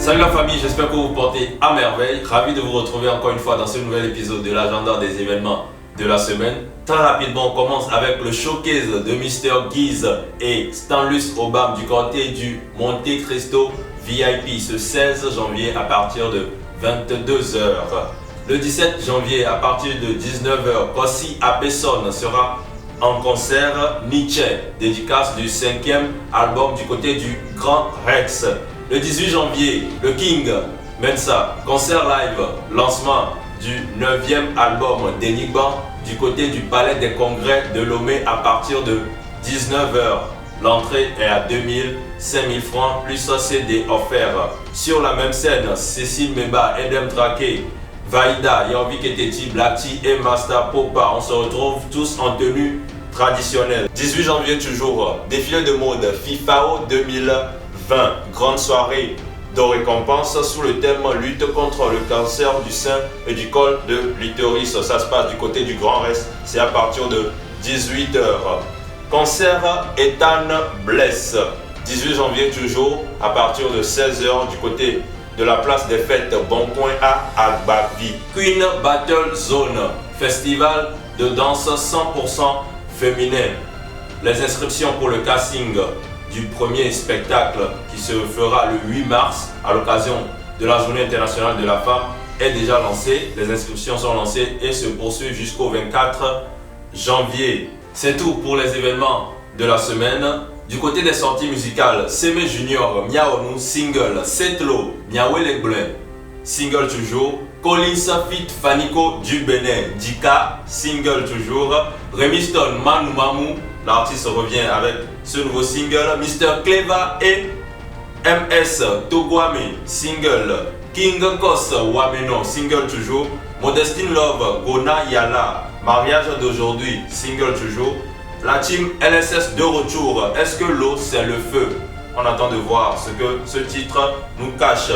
Salut la famille, j'espère que vous vous portez à merveille. Ravi de vous retrouver encore une fois dans ce nouvel épisode de l'agenda des événements de la semaine. Très rapidement, on commence avec le showcase de Mr. Giz et Stanlus Obam du côté du Monte Cristo VIP ce 16 janvier à partir de 22h. Le 17 janvier à partir de 19h, Kossi Apesson sera en concert Nietzsche, dédicace du 5e album du côté du Grand Rex. Le 18 janvier, le King Mensa, concert live, lancement du 9e album d'Enigma du côté du Palais des Congrès de Lomé à partir de 19h. L'entrée est à 2000, 5000 francs plus CD offert. Sur la même scène, Cécile Meba, Edem Traké, Vaïda, Yanvick Eteti, Blacti et Master Popa. On se retrouve tous en tenue traditionnelle. 18 janvier toujours, défilé de mode FIFAO 2020. Grande soirée de récompense sous le thème lutte contre le cancer du sein et du col de l'utérus. Ça se passe du côté du Grand Reste, c'est à partir de 18h. Concert Ethan Bless, 18 janvier toujours, à partir de 16h du côté de la place des fêtes Boncoin à Agbavi. Queen Battle Zone, festival de danse 100% féminin. Les inscriptions pour le casting du premier spectacle qui se fera le 8 mars à l'occasion de la Journée internationale de la femme est déjà lancée. Les inscriptions sont lancées et se poursuivent jusqu'au 24 janvier. C'est tout pour les événements de la semaine. Du côté des sorties musicales, Semé Junior, Miaonu, single, Setlo, Miawele Blé, single toujours, Collins Fit Fanico du Bénin, Dika, single toujours, Remiston Manu Mamu, l'artiste revient avec ce nouveau single, Mr. Cleva et MS Togwame, single, King Kos Wameno, single toujours, Modestine Love, Gona Yala, mariage d'aujourd'hui, single toujours, la team LSS de retour, est-ce que l'eau c'est le feu? On attend de voir ce que ce titre nous cache.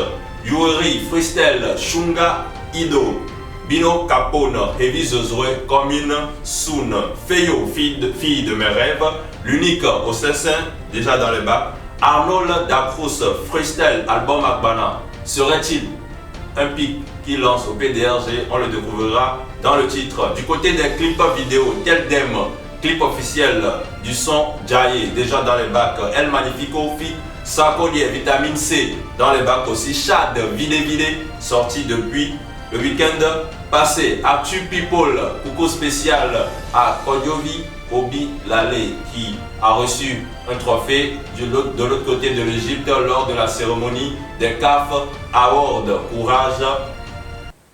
Yuri, Freestyle, Shunga, Ido, Bino Capone, Heavy Zozoué, Commune, Soon, Feyo, fille de mes rêves, l'unique au Cessin, déjà dans les bacs, Arnold Dacruz, Freestyle, album Akbana. Serait-il un pic qui lance au PDRG? On le découvrira dans le titre. Du côté des clips vidéo, Tel Dem, clip officiel du son Jaye, déjà dans les bacs, El Magnifico, Fit, Sarkodier, Vitamine C, dans les bacs aussi, Chad, Vide, sorti depuis le week-end passé. Actu People, coucou spécial à Kodiovi Obi Lale qui a reçu un trophée de l'autre côté de l'Égypte lors de la cérémonie des CAF Awards. Courage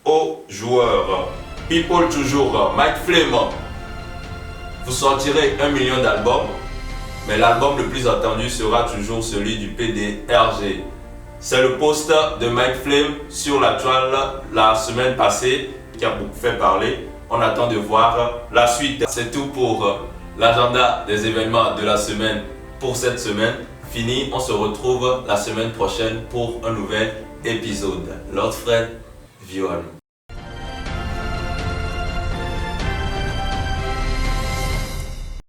aux joueurs. People toujours, Mike Flame, vous sortirez 1 million d'albums, mais l'album le plus attendu sera toujours celui du PDRG. C'est le post de Mike Flame sur la toile la semaine passée qui a beaucoup fait parler. On attend de voir la suite. C'est tout pour l'agenda des événements de la semaine pour cette semaine. Fini, on se retrouve la semaine prochaine pour un nouvel épisode. Lord Fred, Vioal.